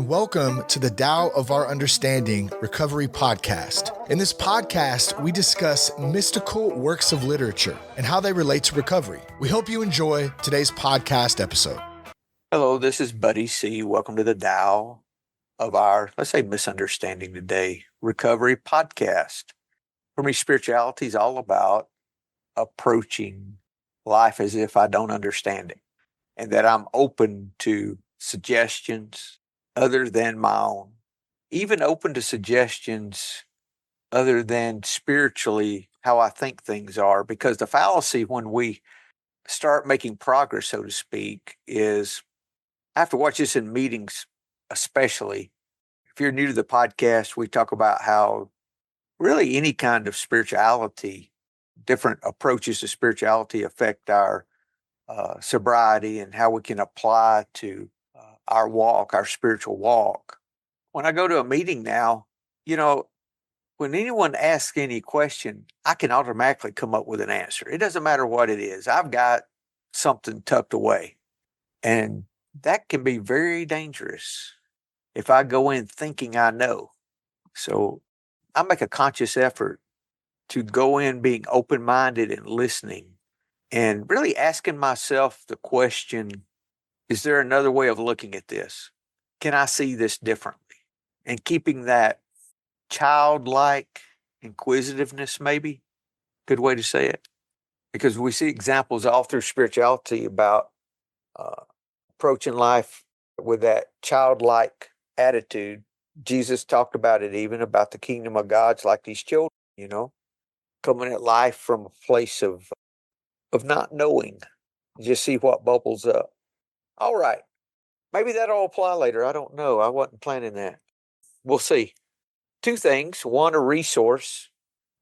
and welcome to the Tao of Our Understanding Recovery Podcast. In this podcast, we discuss mystical works of literature and how they relate to recovery. We hope you enjoy today's podcast episode. Hello, this is Buddy C. Welcome to the Tao of Our, let's say, Misunderstanding Today Recovery Podcast. For me, spirituality is all about approaching life as if I don't understand it, and that I'm open to suggestions other than my own, even open to suggestions other than spiritually how I think things are. Because the fallacy when we start making progress, so to speak, is I have to watch this in meetings, especially. If you're new to the podcast, we talk about how really any kind of spirituality, different approaches to spirituality affect our sobriety and how we can apply to our walk, our spiritual walk. When I go to a meeting now, when anyone asks any question, I can automatically come up with an answer. It doesn't matter what it is. I've got something tucked away. And that can be very dangerous if I go in thinking I know. So I make a conscious effort to go in being open-minded and listening and really asking myself the question, is there another way of looking at this? Can I see this differently? And keeping that childlike inquisitiveness, maybe, good way to say it. Because we see examples all through spirituality about approaching life with that childlike attitude. Jesus talked about it even about the kingdom of God's like these children, coming at life from a place of not knowing. Just see what bubbles up. All right. Maybe that'll apply later. I don't know. I wasn't planning that. We'll see. Two things. One, a resource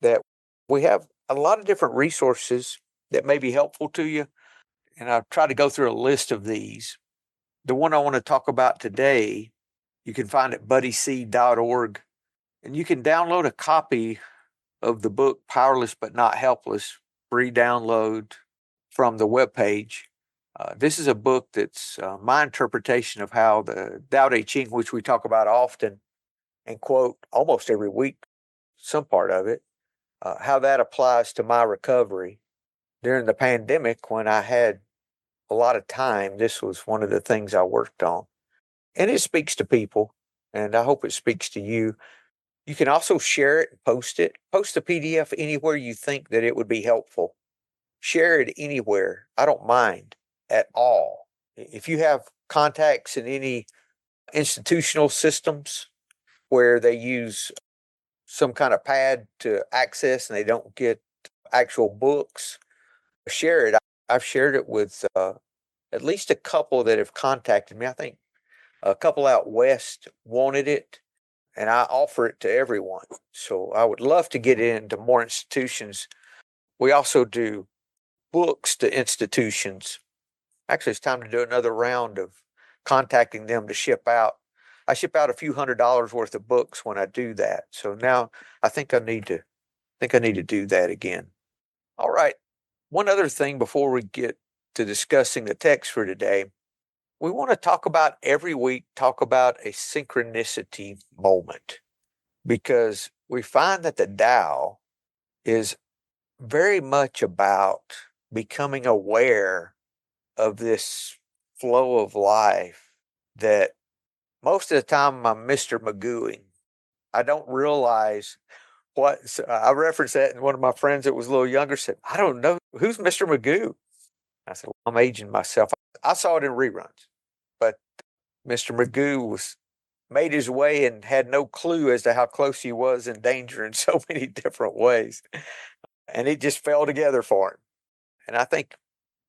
that we have a lot of different resources that may be helpful to you. And I've tried to go through a list of these. The one I want to talk about today, you can find at buddyc.org. And you can download a copy of the book, Powerless But Not Helpless, free download from the webpage. This is a book that's my interpretation of how the Tao Te Ching, which we talk about often and quote almost every week, some part of it, how that applies to my recovery. During the pandemic, when I had a lot of time, this was one of the things I worked on. And it speaks to people, and I hope it speaks to you. You can also share it and post it. Post the PDF anywhere you think that it would be helpful. Share it anywhere. I don't mind at all. If you have contacts in any institutional systems where they use some kind of pad to access and they don't get actual books, share it. I've shared it with at least a couple that have contacted me. I think a couple out west wanted it, and I offer it to everyone. So I would love to get it into more institutions. We also do books to institutions. Actually, it's time to do another round of contacting them to ship out. I ship out a few $100s worth of books when I do that. So now I think I need to do that again. All right. One other thing before we get to discussing the text for today, we want to talk about every week, talk about a synchronicity moment, because we find that the Tao is very much about becoming aware of this flow of life that most of the time I'm Mr. Magooing. I don't realize what, I referenced that, and one of my friends that was a little younger said, I don't know, who's Mr. Magoo? I said, well, I'm aging myself. I saw it in reruns, but Mr. Magoo made his way and had no clue as to how close he was in danger in so many different ways. And it just fell together for him. And I think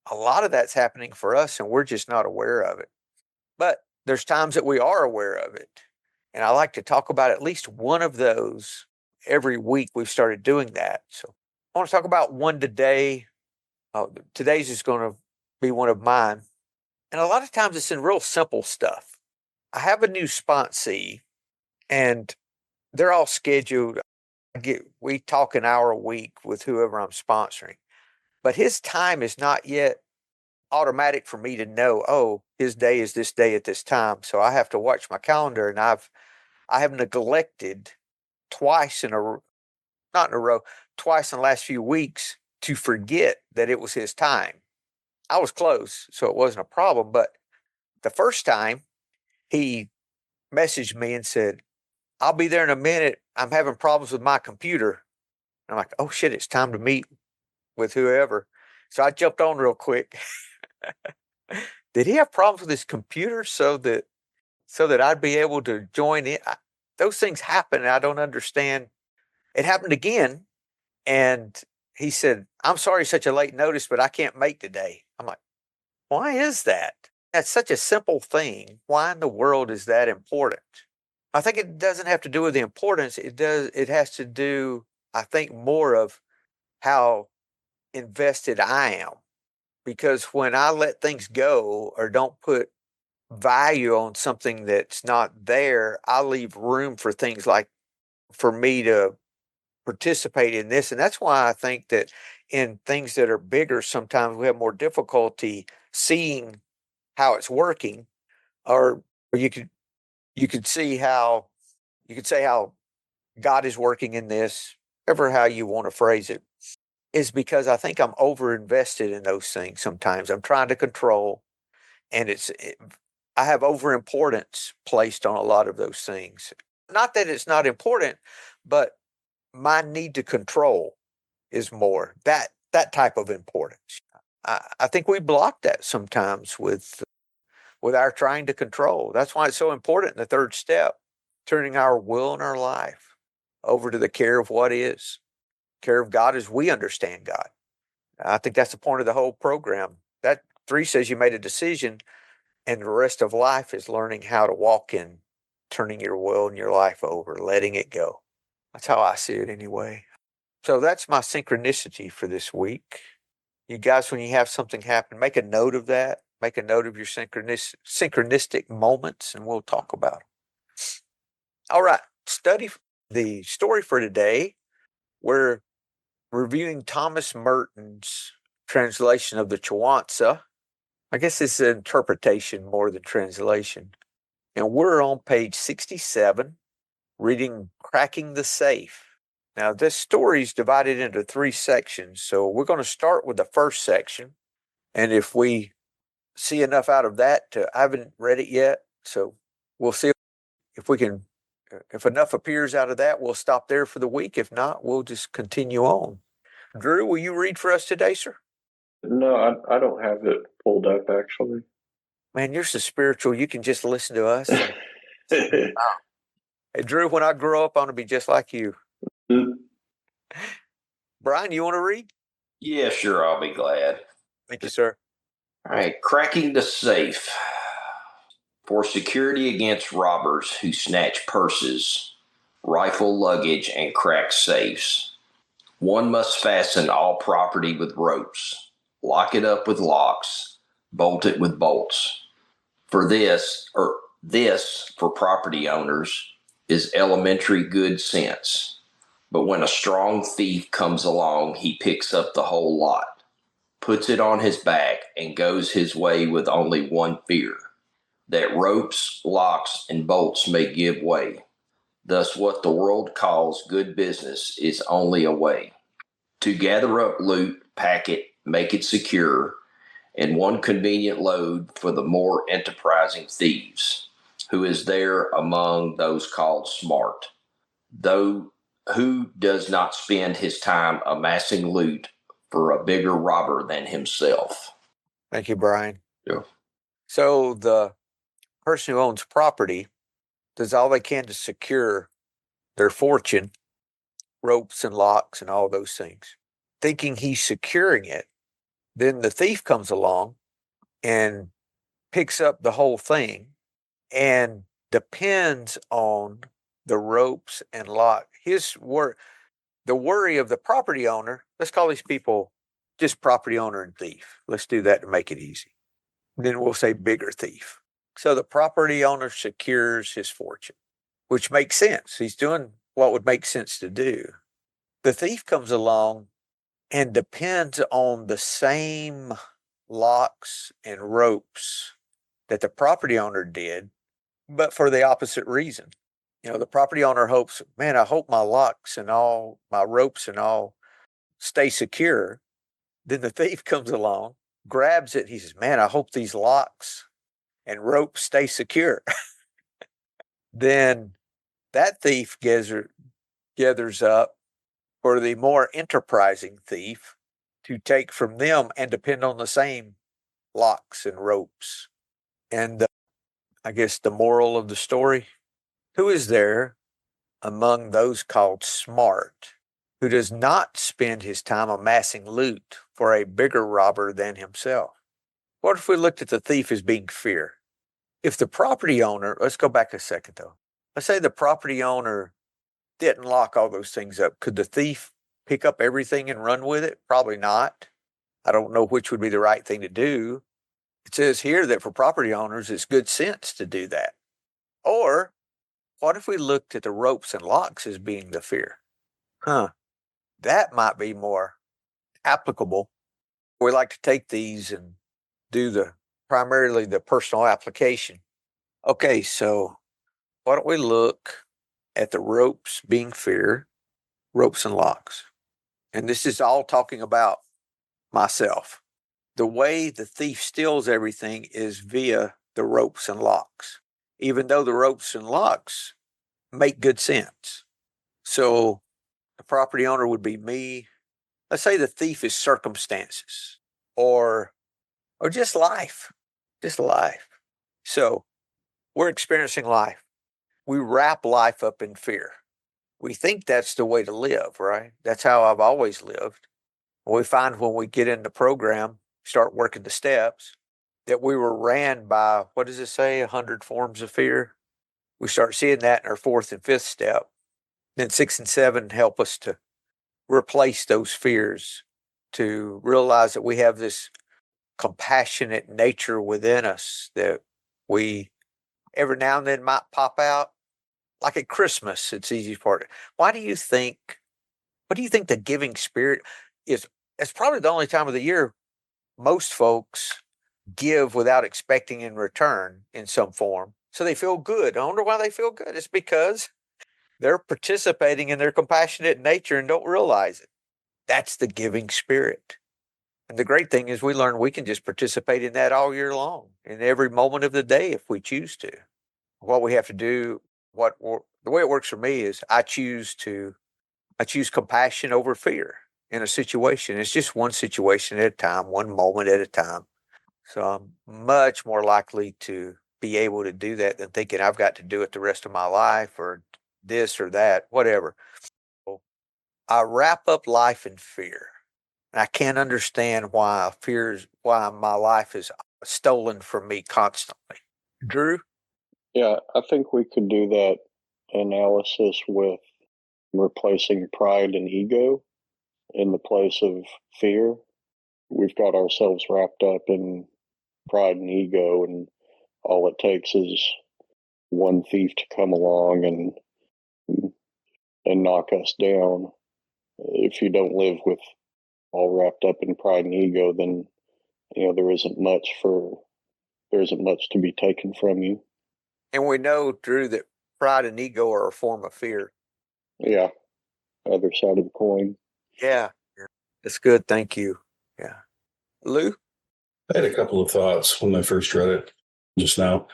a lot of that's happening for us, and we're just not aware of it. But there's times that we are aware of it. And I like to talk about at least one of those every week. We've started doing that. So I want to talk about one today. Today's is going to be one of mine. And a lot of times it's in real simple stuff. I have a new sponsee, and they're all scheduled. We talk an hour a week with whoever I'm sponsoring. But his time is not yet automatic for me to know, oh, his day is this day at this time. So I have to watch my calendar, and I have neglected twice not in a row, twice in the last few weeks to forget that it was his time. I was close, so it wasn't a problem. But the first time he messaged me and said, I'll be there in a minute. I'm having problems with my computer. And I'm like, oh shit, it's time to meet with whoever. So I jumped on real quick. Did he have problems with his computer so that I'd be able to join in? Those things happen, and I don't understand. It happened again, and he said, I'm sorry, such a late notice, but I can't make today. I'm like, why is that? That's such a simple thing. Why in the world is that important? I think it doesn't have to do with the importance. It has to do, I think, more of how invested I am. Because when I let things go or don't put value on something that's not there, I leave room for things like for me to participate in this. And that's why I think that in things that are bigger, sometimes we have more difficulty seeing how it's working, or you could see how you could say how God is working in this, ever how you want to phrase it, is because I think I'm over invested in those things. Sometimes I'm trying to control, and I have over importance placed on a lot of those things. Not that it's not important, but my need to control is more that type of importance. I think we block that sometimes with our trying to control. That's why it's so important in the third step, turning our will and our life over to the care of what is, care of God as we understand God. I think that's the point of the whole program. That 3 says you made a decision, and the rest of life is learning how to walk in, turning your will and your life over, letting it go. That's how I see it anyway. So that's my synchronicity for this week. You guys, when you have something happen, make a note of that. Make a note of your synchronistic moments, and we'll talk about them. All right, study the story for today. We're reviewing Thomas Merton's translation of the Chuang Tzu. I guess it's an interpretation more than translation. And we're on page 67, reading Cracking the Safe. Now, this story is divided into 3 sections, so we're going to start with the first section. And if we see enough out of that, I haven't read it yet, so we'll see if we can, if enough appears out of that, we'll stop there for the week. If not, we'll just continue on. Drew, will you read for us today, sir? No, I don't have it pulled up actually. Man, you're so spiritual. You can just listen to us. Hey, Drew, when I grow up, I want to be just like you. Brian, you want to read? Yeah, sure. I'll be glad. Thank you, sir. All right. Cracking the safe. For security against robbers who snatch purses, rifle luggage, and crack safes, one must fasten all property with ropes, lock it up with locks, bolt it with bolts. This, for property owners, is elementary good sense. But when a strong thief comes along, he picks up the whole lot, puts it on his back, and goes his way with only one fear: that ropes, locks, and bolts may give way. Thus, what the world calls good business is only a way to gather up loot, pack it, make it secure, in one convenient load for the more enterprising thieves, who is there among those called smart, though who does not spend his time amassing loot for a bigger robber than himself. Thank you, Brian. Yeah. So the person who owns property does all they can to secure their fortune, ropes and locks and all those things, thinking he's securing it. Then the thief comes along and picks up the whole thing and depends on the ropes and lock. The worry of the property owner, let's call these people just property owner and thief. Let's do that to make it easy. Then we'll say bigger thief. So the property owner secures his fortune, which makes sense. He's doing what would make sense to do. The thief comes along and depends on the same locks and ropes that the property owner did, but for the opposite reason. The property owner hopes, man, I hope my locks and all my ropes and all stay secure. Then the thief comes along, grabs it. He says, man, I hope these locks and ropes stay secure. Then that thief gathers up for the more enterprising thief to take from them and depend on the same locks and ropes. And I guess the moral of the story, who is there among those called smart who does not spend his time amassing loot for a bigger robber than himself? What if we looked at the thief as being fear? If the property owner, let's go back a second though. Let's say the property owner didn't lock all those things up. Could the thief pick up everything and run with it? Probably not. I don't know which would be the right thing to do. It says here that for property owners, it's good sense to do that. Or what if we looked at the ropes and locks as being the fear? That might be more applicable. We like to take these and do primarily the personal application. Okay, so why don't we look at the ropes being fear, ropes and locks. And this is all talking about myself. The way the thief steals everything is via the ropes and locks, even though the ropes and locks make good sense. So the property owner would be me. Let's say the thief is circumstances or just life, So we're experiencing life. We wrap life up in fear. We think that's the way to live, right? That's how I've always lived. We find when we get in the program, start working the steps, that we were ran by, what does it say, 100 forms of fear? We start seeing that in our 4th and 5th step. Then 6 and 7 help us to replace those fears, to realize that we have this compassionate nature within us that we every now and then might pop out. Like at Christmas, it's easy for it. What do you think the giving spirit is? It's probably the only time of the year most folks give without expecting in return in some form. So they feel good. I wonder why they feel good. It's because they're participating in their compassionate nature and don't realize it. That's the giving spirit. And the great thing is we learn we can just participate in that all year long, in every moment of the day if we choose to. What we have to do, the way it works for me is I choose compassion over fear in a situation. It's just one situation at a time, one moment at a time. So I'm much more likely to be able to do that than thinking I've got to do it the rest of my life or this or that, whatever. So I wrap up life in fear. And I can't understand why my life is stolen from me constantly. Drew? Yeah, I think we could do that analysis with replacing pride and ego in the place of fear. We've got ourselves wrapped up in pride and ego, and all it takes is one thief to come along and knock us down. If you don't live with all wrapped up in pride and ego, then there isn't much to be taken from you. And we know, Drew, that pride and ego are a form of fear. Yeah, other side of the coin. Yeah, that's good. Thank you. Yeah, Lou? I had a couple of thoughts when I first read it just now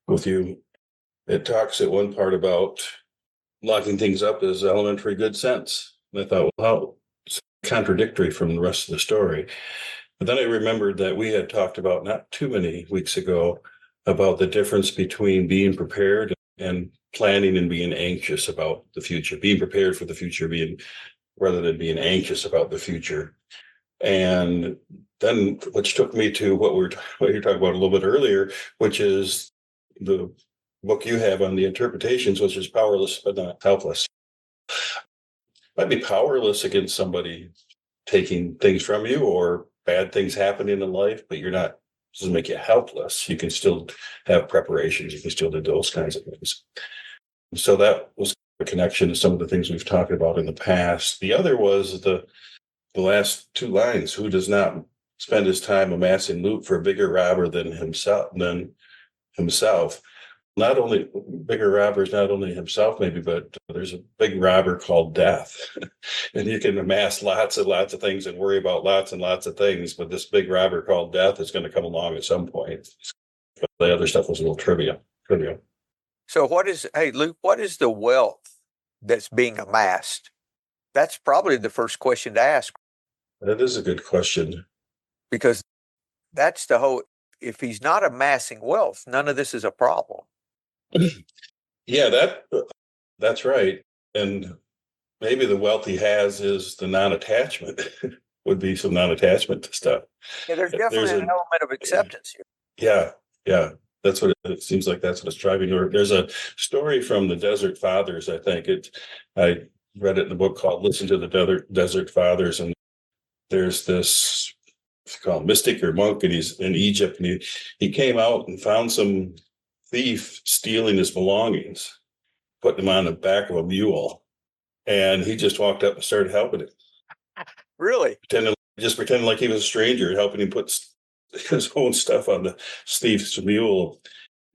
with you. It talks at one part about locking things up as elementary good sense. And I thought, well, it's contradictory from the rest of the story. But then I remembered that we had talked about not too many weeks ago about the difference between being prepared and planning and being anxious about the future, being prepared for the future, rather than being anxious about the future. And then, which took me to what you're talking about a little bit earlier, which is the book you have on the interpretations, which is powerless but not helpless. Might be powerless against somebody taking things from you or bad things happening in life, but doesn't make you helpless. You can still have preparations. You can still do those kinds of things. So that was a connection to some of the things we've talked about in the past. The other was the last two lines, who does not spend his time amassing loot for a bigger robber than himself. Not only bigger robbers, not only himself maybe, but there's a big robber called death. And you can amass lots and lots of things and worry about lots and lots of things, but this big robber called death is going to come along at some point. But the other stuff was a little trivial. So hey, Luke, what is the wealth that's being amassed? That's probably the first question to ask. That is a good question. Because that's if he's not amassing wealth, none of this is a problem. Yeah, that's right. And maybe the wealth he has is the non-attachment. Would be some non-attachment to stuff. Yeah, there's definitely an element of acceptance here. Yeah. That's what it seems like. That's what it's driving toward. There's a story from the Desert Fathers. I think I read it in the book called "Listen to the Desert Fathers," and there's this called mystic or monk, and he's in Egypt, and he came out and found some thief stealing his belongings, putting them on the back of a mule, and he just walked up and started helping him. Really? Pretending like he was a stranger, helping him put his own stuff on the thief's mule.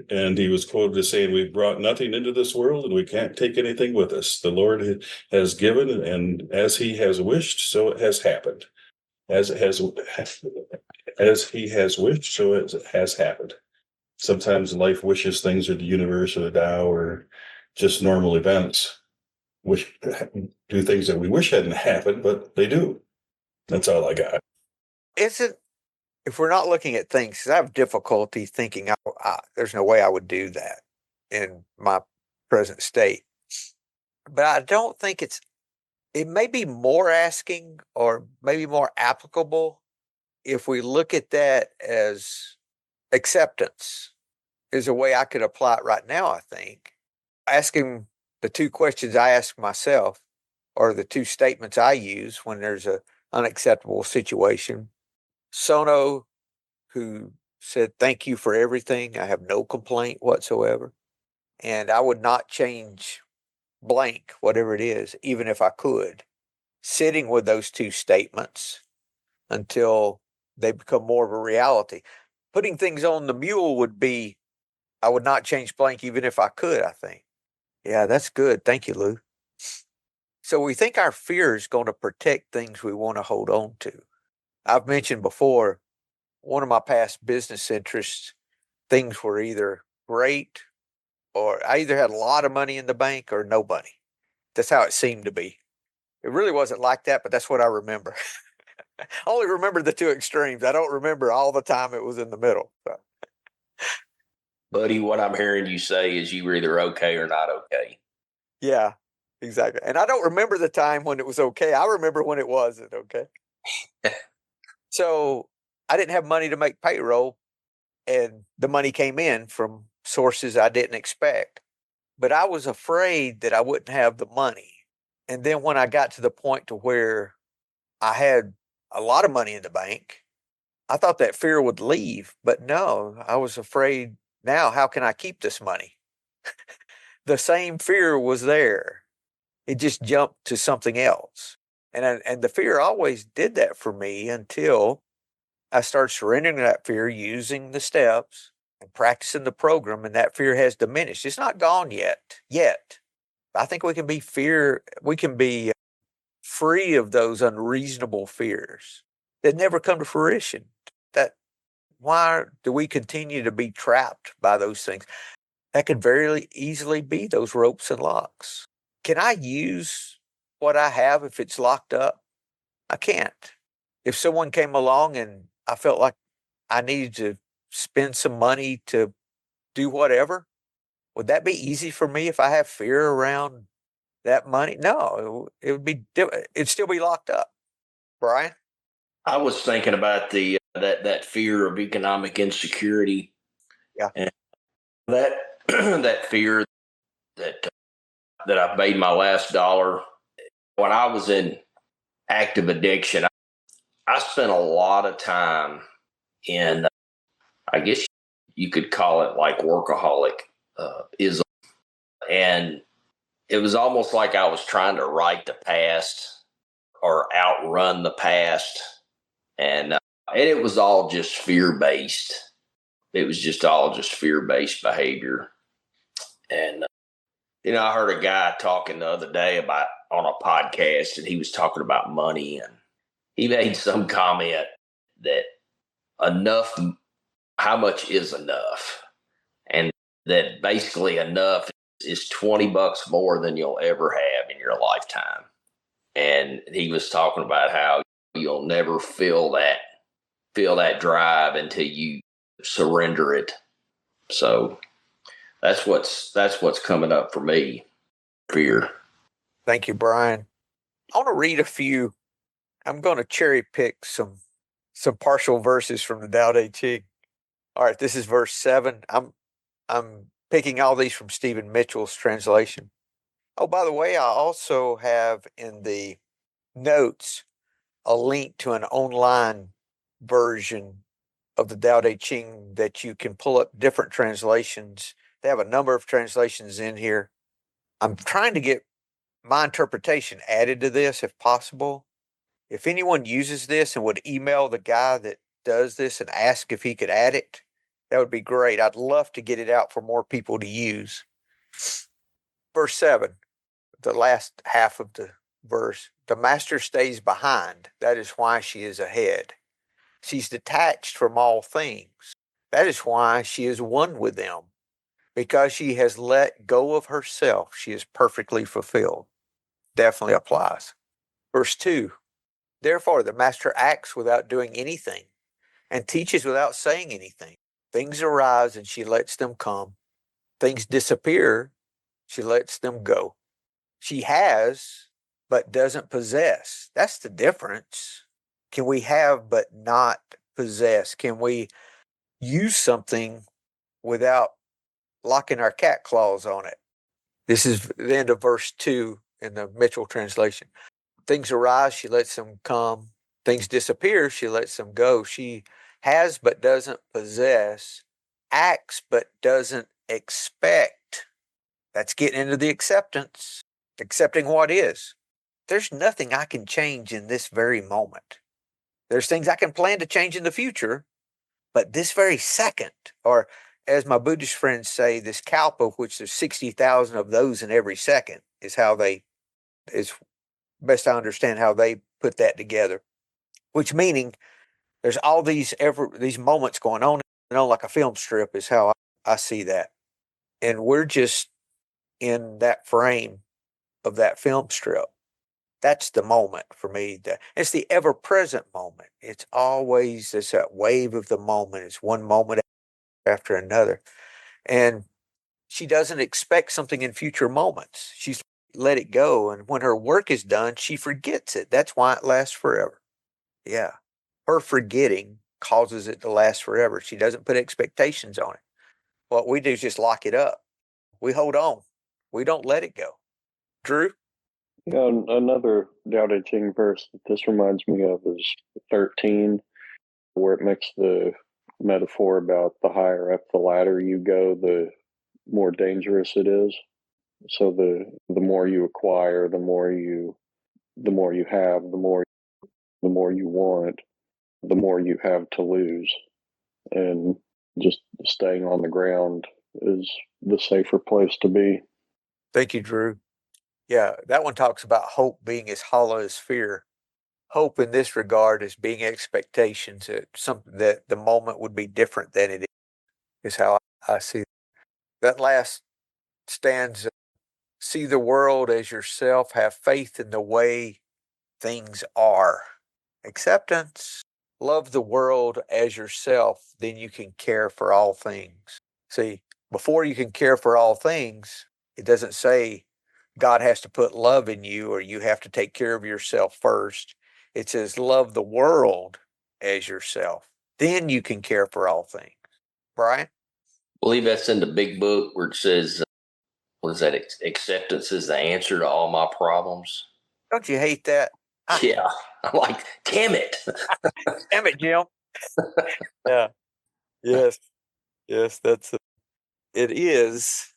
And he was quoted as saying, "We've brought nothing into this world, and we can't take anything with us. The Lord has given, and as he has wished, so it has happened. As he has wished, so it has happened." Sometimes life wishes things, or the universe or the Tao or just normal events do things that we wish hadn't happened, but they do. That's all I got. If we're not looking at things, 'cause I have difficulty thinking there's no way I would do that in my present state. But I don't think it may be more asking or maybe more applicable if we look at that as acceptance is a way I could apply it right now, I think. Asking the two questions I ask myself or the two statements I use when there's an unacceptable situation. Sono, who said, "Thank you for everything. I have no complaint whatsoever. And I would not change blank, whatever it is, even if I could." Sitting with those two statements until they become more of a reality. Putting things on the mule would be, I would not change blank even if I could, I think. Yeah, that's good. Thank you, Lou. So we think our fear is going to protect things we want to hold on to. I've mentioned before, one of my past business interests, things were either great or I either had a lot of money in the bank or no money. That's how it seemed to be. It really wasn't like that, but that's what I remember. I only remember the two extremes. I don't remember all the time it was in the middle. So. Buddy, what I'm hearing you say is you were either okay or not okay. Yeah, exactly. And I don't remember the time when it was okay. I remember when it wasn't okay. So I didn't have money to make payroll, and the money came in from sources I didn't expect. But I was afraid that I wouldn't have the money. And then when I got to the point to where I had a lot of money in the bank, I thought that fear would leave. But no, I was afraid, now how can I keep this money? The same fear was there. It just jumped to something else. And the fear always did that for me until I started surrendering that fear using the steps and practicing the program, and that fear has diminished. It's not gone yet. I think we can be free of those unreasonable fears that never come to fruition. Why do we continue to be trapped by those things? That could very easily be those ropes and locks. Can I use what I have if it's locked up? I can't. If someone came along and I felt like I needed to spend some money to do whatever, would that be easy for me if I have fear around that money? No, it'd still be locked up. Brian? I was thinking about that fear of economic insecurity. Yeah. And that that fear that I've made my last dollar. When I was in active addiction, I spent a lot of time in, I guess you could call it like workaholic ism. And it was almost like I was trying to write the past or outrun the past. And And it was all just fear-based. It was just all just fear-based behavior. And, I heard a guy talking the other day about on a podcast, and he was talking about money, and he made some comment that enough, how much is enough? And that basically enough is $20 more than you'll ever have in your lifetime. And he was talking about how you'll never feel that drive until you surrender it. So that's what's coming up for me. Fear. Thank you, Brian. I want to read a few. I'm going to cherry pick some partial verses from the Tao Te Ching. All right, this is verse 7. I'm picking all these from Stephen Mitchell's translation. Oh, by the way, I also have in the notes a link to an online version of the Tao Te Ching that you can pull up different translations. They have a number of translations in here. I'm trying to get my interpretation added to this if possible. If anyone uses this and would email the guy that does this and ask if he could add it, that would be great. I'd love to get it out for more people to use. Verse 7, the last half of the verse. The master stays behind. That is why she is ahead. She's detached from all things. That is why she is one with them. Because she has let go of herself, she is perfectly fulfilled. Definitely applies. Verse 2, therefore the master acts without doing anything and teaches without saying anything. Things arise and she lets them come. Things disappear, she lets them go. She has, but doesn't possess. That's the difference. Can we have but not possess? Can we use something without locking our cat claws on it? This is the end of verse 2 in the Mitchell translation. Things arise, she lets them come. Things disappear, she lets them go. She has but doesn't possess, acts but doesn't expect. That's getting into the acceptance, accepting what is. There's nothing I can change in this very moment. There's things I can plan to change in the future, but this very second, or as my Buddhist friends say, this kalpa, which there's 60,000 of those in every second, is best I understand how they put that together. Which meaning there's all these moments going on, like a film strip is how I see that. And we're just in that frame of that film strip. That's the moment for me. It's the ever-present moment. It's always that wave of the moment. It's one moment after another. And she doesn't expect something in future moments. She's let it go. And when her work is done, she forgets it. That's why it lasts forever. Yeah. Her forgetting causes it to last forever. She doesn't put expectations on it. What we do is just lock it up. We hold on. We don't let it go. Drew? Yeah, another Tao Te Ching verse that this reminds me of is 13, where it makes the metaphor about the higher up the ladder you go, the more dangerous it is. So the more you acquire, the more you have, the more you want, the more you have to lose. And just staying on the ground is the safer place to be. Thank you, Drew. Yeah, that one talks about hope being as hollow as fear. Hope in this regard is being expectations that something that the moment would be different than it is how I see it. That last stanza, see the world as yourself, have faith in the way things are. Acceptance. Love the world as yourself, then you can care for all things. See, before you can care for all things, it doesn't say God has to put love in you or you have to take care of yourself first. It says love the world as yourself. Then you can care for all things. Brian? I believe that's in the big book where it says, what is that? Acceptance is the answer to all my problems. Don't you hate that? Yeah. I'm like, damn it. Damn it, Jim. Yeah. Yes. Yes, that's it. It is.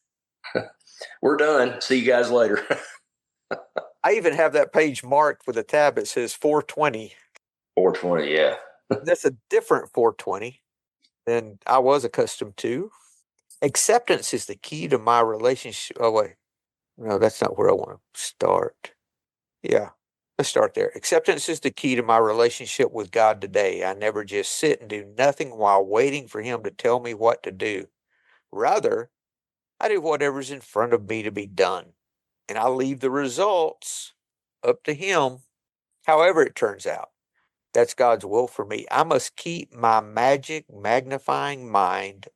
We're done. See you guys later. I even have that page marked with a tab that says 420. 420, yeah. That's a different 420 than I was accustomed to. Acceptance is the key to my relationship. Oh, wait. No, that's not where I want to start. Yeah, let's start there. Acceptance is the key to my relationship with God today. I never just sit and do nothing while waiting for Him to tell me what to do. Rather, I do whatever's in front of me to be done, and I leave the results up to Him, however it turns out. That's God's will for me. I must keep my magic magnifying mind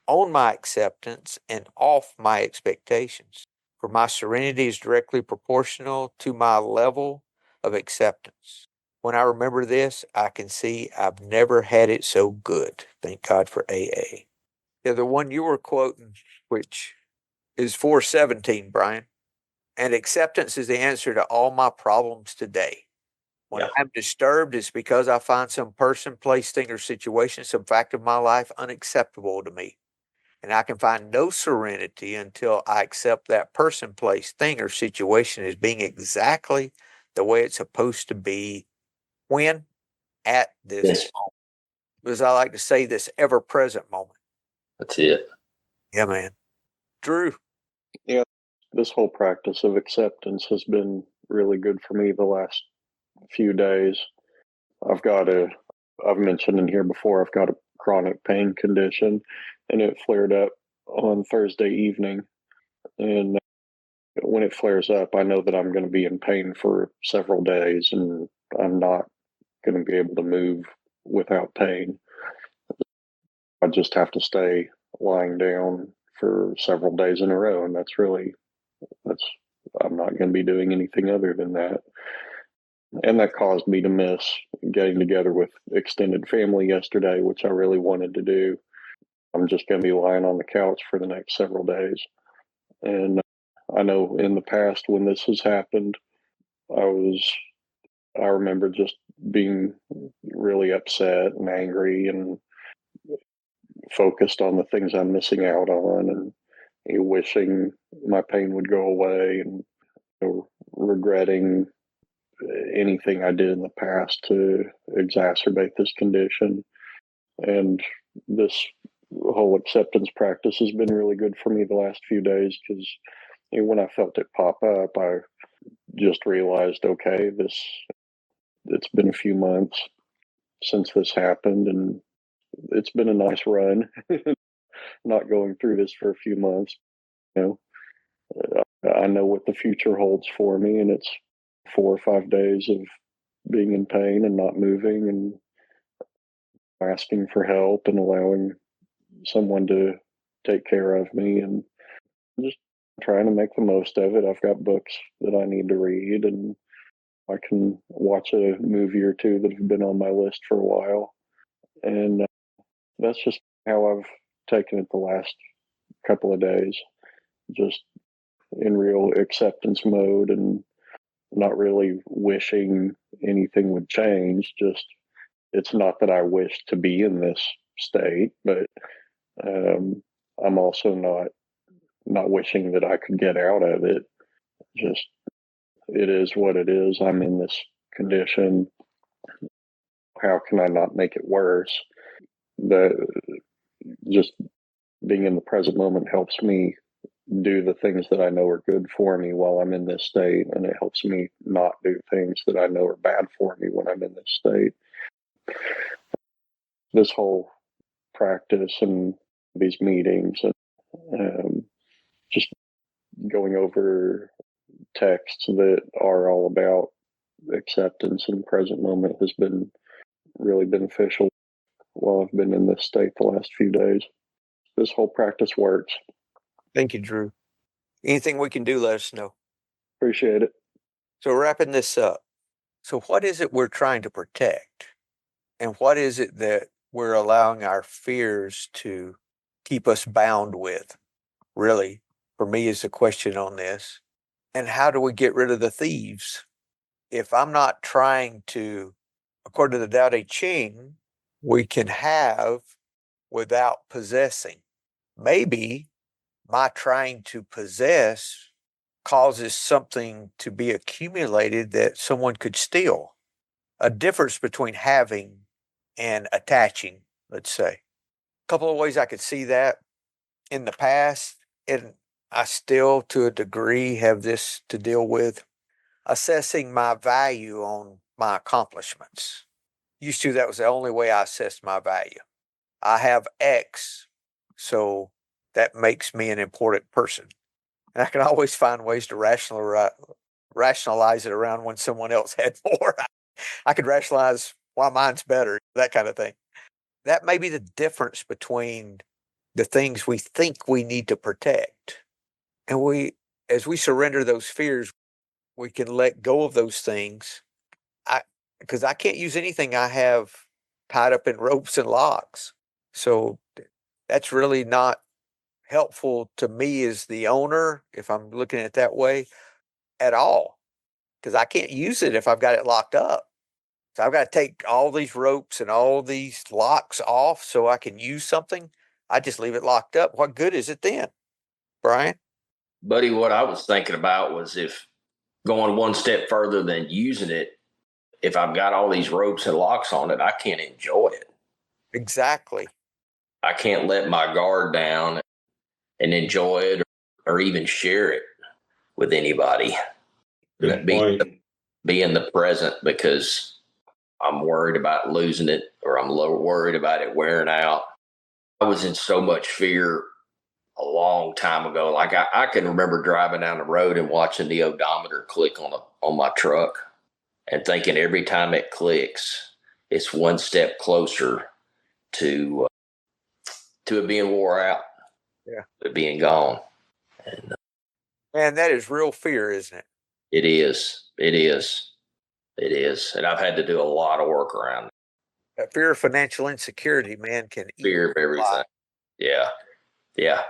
on my acceptance and off my expectations, for my serenity is directly proportional to my level of acceptance. When I remember this, I can see I've never had it so good. Thank God for AA. Yeah, the one you were quoting, which is 417, Brian. And acceptance is the answer to all my problems today. When Yeah. I'm disturbed, it's because I find some person, place, thing, or situation, some fact of my life unacceptable to me. And I can find no serenity until I accept that person, place, thing, or situation as being exactly the way it's supposed to be when at this Yes. moment. As I like to say, this ever present moment. That's it. Yeah, man. Drew. Yeah, this whole practice of acceptance has been really good for me the last few days. I've mentioned in here before, I've got a chronic pain condition, and it flared up on Thursday evening. And when it flares up, I know that I'm going to be in pain for several days, and I'm not going to be able to move without pain. I just have to stay lying down for several days in a row, and that's I'm not going to be doing anything other than that. And that caused me to miss getting together with extended family yesterday, which I really wanted to do. I'm just going to be lying on the couch for the next several days. And I know in the past when this has happened, I was I remember just being really upset and angry and focused on the things I'm missing out on, and wishing my pain would go away, and regretting anything I did in the past to exacerbate this condition. And this whole acceptance practice has been really good for me the last few days, because when I felt it pop up, I just realized, okay, it's been a few months since this happened, and it's been a nice run. Not going through this for a few months, you I know what the future holds for me, and it's 4 or 5 days of being in pain and not moving and asking for help and allowing someone to take care of me, and just trying to make the most of it. I've got books that I need to read, and I can watch a movie or two that have been on my list for a while. And that's just how I've taken it the last couple of days, just in real acceptance mode and not really wishing anything would change. Just, it's not that I wish to be in this state, but I'm also not wishing that I could get out of it. Just, it is what it is. I'm in this condition. How can I not make it worse? That just being in the present moment helps me do the things that I know are good for me while I'm in this state, and it helps me not do things that I know are bad for me when I'm in this state. This whole practice and these meetings and just going over texts that are all about acceptance and present moment has been really beneficial while I've been in this state the last few days. This whole practice works. Thank you, Drew. Anything we can do, let us know. Appreciate it. So, wrapping this up. So, what is it we're trying to protect? And what is it that we're allowing our fears to keep us bound with? Really, for me, is the question on this. And how do we get rid of the thieves? If I'm not trying to, according to the Tao Te Ching, we can have without possessing. Maybe my trying to possess causes something to be accumulated that someone could steal. A difference between having and attaching, let's say. A couple of ways I could see that in the past, and I still, to a degree, have this to deal with assessing my value on my accomplishments. Used to, that was the only way I assessed my value. I have X, so that makes me an important person. And I can always find ways to rationalize it around when someone else had more. I could rationalize why mine's better, that kind of thing. That may be the difference between the things we think we need to protect. And as we surrender those fears, we can let go of those things. Because I can't use anything I have tied up in ropes and locks. So that's really not helpful to me as the owner, if I'm looking at it that way, at all. Because I can't use it if I've got it locked up. So I've got to take all these ropes and all these locks off so I can use something. I just leave it locked up. What good is it then, Brian? Buddy, what I was thinking about was if going one step further than using it, if I've got all these ropes and locks on it, I can't enjoy it. Exactly. I can't let my guard down and enjoy it or even share it with anybody. Good point. Be in the present because I'm worried about losing it or I'm worried about it wearing out. I was in so much fear a long time ago. Like I can remember driving down the road and watching the odometer click on my truck and thinking every time it clicks, it's one step closer to it being wore out. Yeah. It being gone. And Man, that is real fear, isn't it? it is. It is. It is. And I've had to do a lot of work around That fear of financial insecurity, man, can eat fear of everything. Yeah. Yeah.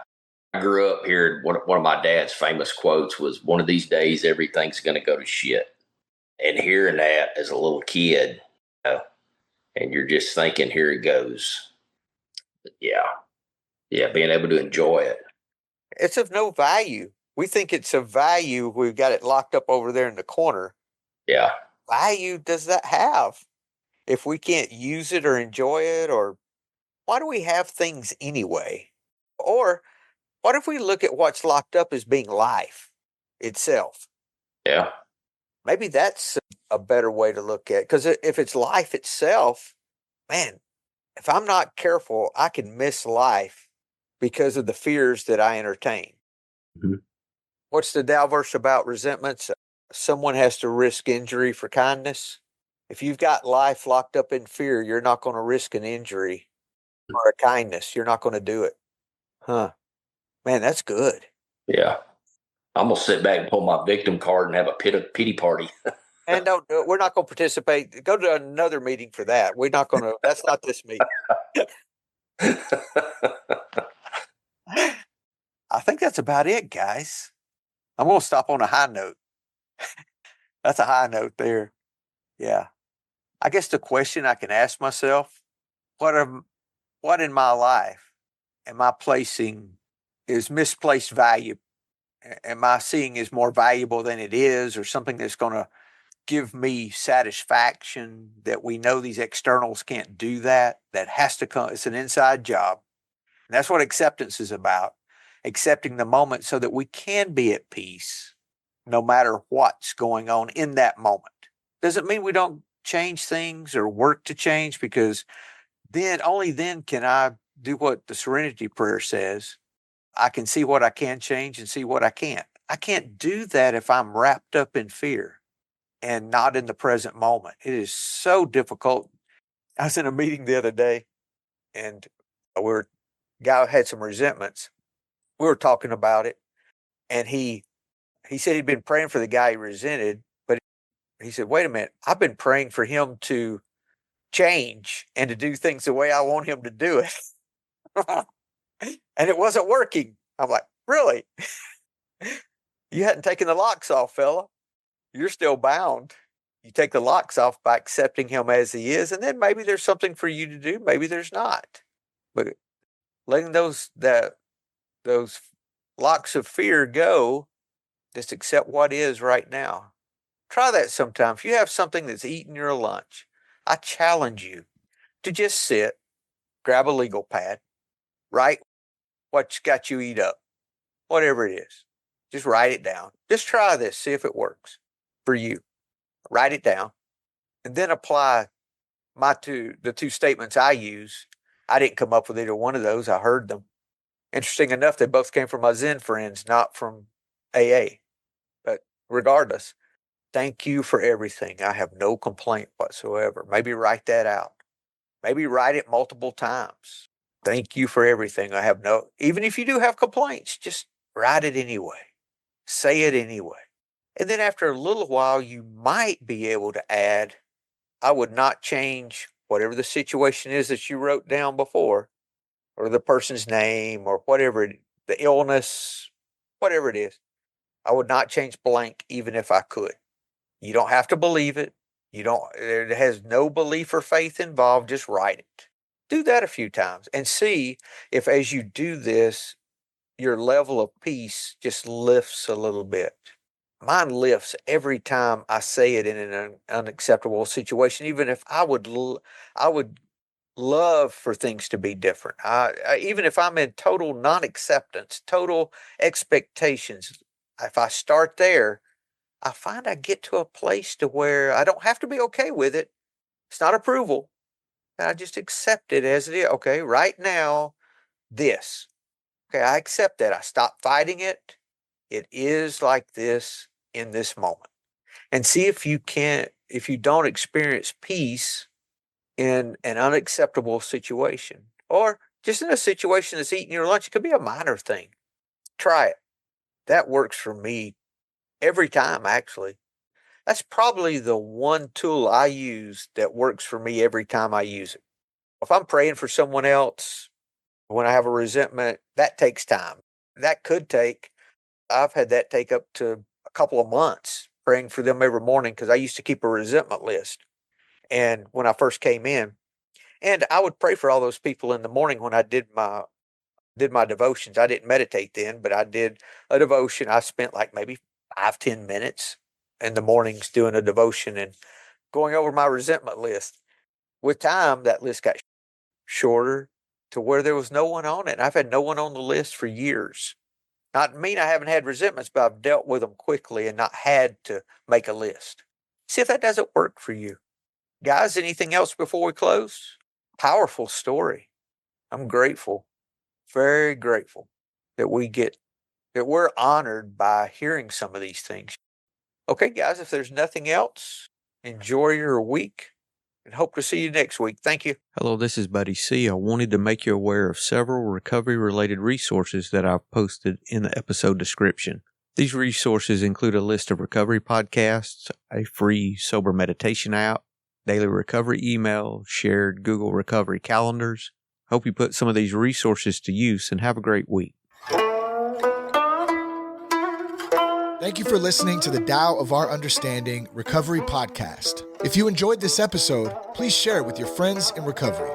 I grew up here. One of my dad's famous quotes was, "One of these days, everything's going to go to shit." And hearing that as a little kid, and you're just thinking, here it goes. But yeah, being able to enjoy it. It's of no value. We think it's of value. We've got it locked up over there in the corner. Yeah. Value does that have? If we can't use it or enjoy it, or why do we have things anyway? Or what if we look at what's locked up as being life itself? Yeah. Maybe that's a better way to look at it. Because if it's life itself, man, if I'm not careful, I can miss life because of the fears that I entertain. Mm-hmm. What's the Tao verse about resentments? Someone has to risk injury for kindness. If you've got life locked up in fear, you're not going to risk an injury or a kindness. You're not going to do it. Huh. Man, that's good. Yeah. I'm going to sit back and pull my victim card and have a pity party. And we're not going to participate. Go to another meeting for that. We're not going to, that's not this meeting. I think that's about it, guys. I'm going to stop on a high note. That's a high note there. Yeah. I guess the question I can ask myself, what in my life am I placing is misplaced value? Am I seeing as more valuable than it is, or something that's going to give me satisfaction that we know these externals can't do that? That has to come. It's an inside job. And that's what acceptance is about. Accepting the moment so that we can be at peace no matter what's going on in that moment. Doesn't mean we don't change things or work to change, because then only then can I do what the Serenity Prayer says. I can see what I can change and see what I can't. I can't do that if I'm wrapped up in fear and not in the present moment. It is so difficult. I was in a meeting the other day, and guy had some resentments. We were talking about it, and he said he'd been praying for the guy he resented, but he said, "Wait a minute, I've been praying for him to change and to do things the way I want him to do it." And it wasn't working. I'm like, really? You hadn't taken the locks off, fella. You're still bound. You take the locks off by accepting him as he is, and then maybe there's something for you to do. Maybe there's not. But letting those locks of fear go, just accept what is right now. Try that sometime. If you have something that's eating your lunch, I challenge you to just sit, grab a legal pad, write what's got you eat up, whatever it is. Just write it down. Just try this, see if it works for you. Write it down, and then apply the two statements I use. I didn't come up with either one of those. I heard them. Interesting enough, they both came from my Zen friends, not from AA. But regardless, thank you for everything. I have no complaint whatsoever. Maybe write that out. Maybe write it multiple times. Thank you for everything. Even if you do have complaints, just write it anyway. Say it anyway. And then after a little while, you might be able to add, I would not change whatever the situation is that you wrote down before, or the person's name, or whatever, the illness, whatever it is. I would not change blank even if I could. You don't have to believe it. It has no belief or faith involved. Just write it. Do that a few times and see if as you do this, your level of peace just lifts a little bit. Mine lifts every time I say it in an unacceptable situation, even if I would love for things to be different. Even if I'm in total non-acceptance, total expectations, if I start there, I find I get to a place to where I don't have to be okay with it. It's not approval. I just accept it as it is. Okay, right now, this. Okay, I accept that. I stop fighting it. It is like this in this moment. And see if you don't experience peace in an unacceptable situation, or just in a situation that's eating your lunch. It could be a minor thing. Try it. That works for me every time, actually. That's probably the one tool I use that works for me every time I use it. If I'm praying for someone else, when I have a resentment, that takes time. I've had that take up to a couple of months praying for them every morning, because I used to keep a resentment list. And when I first came in, and I would pray for all those people in the morning when I did my devotions. I didn't meditate then, but I did a devotion. I spent like maybe 5-10 minutes in the mornings doing a devotion and going over my resentment list. With time, that list got shorter to where there was no one on it. And I've had no one on the list for years. Not mean I haven't had resentments, but I've dealt with them quickly and not had to make a list. See if that doesn't work for you. Guys, anything else before we close? Powerful story. I'm grateful, very grateful that we're honored by hearing some of these things. Okay, guys, if there's nothing else, enjoy your week and hope to see you next week. Thank you. Hello, this is Buddy C. I wanted to make you aware of several recovery-related resources that I've posted in the episode description. These resources include a list of recovery podcasts, a free sober meditation app, daily recovery email, shared Google recovery calendars. Hope you put some of these resources to use and have a great week. Thank you for listening to the Tao of Our Understanding Recovery Podcast. If you enjoyed this episode, please share it with your friends in recovery.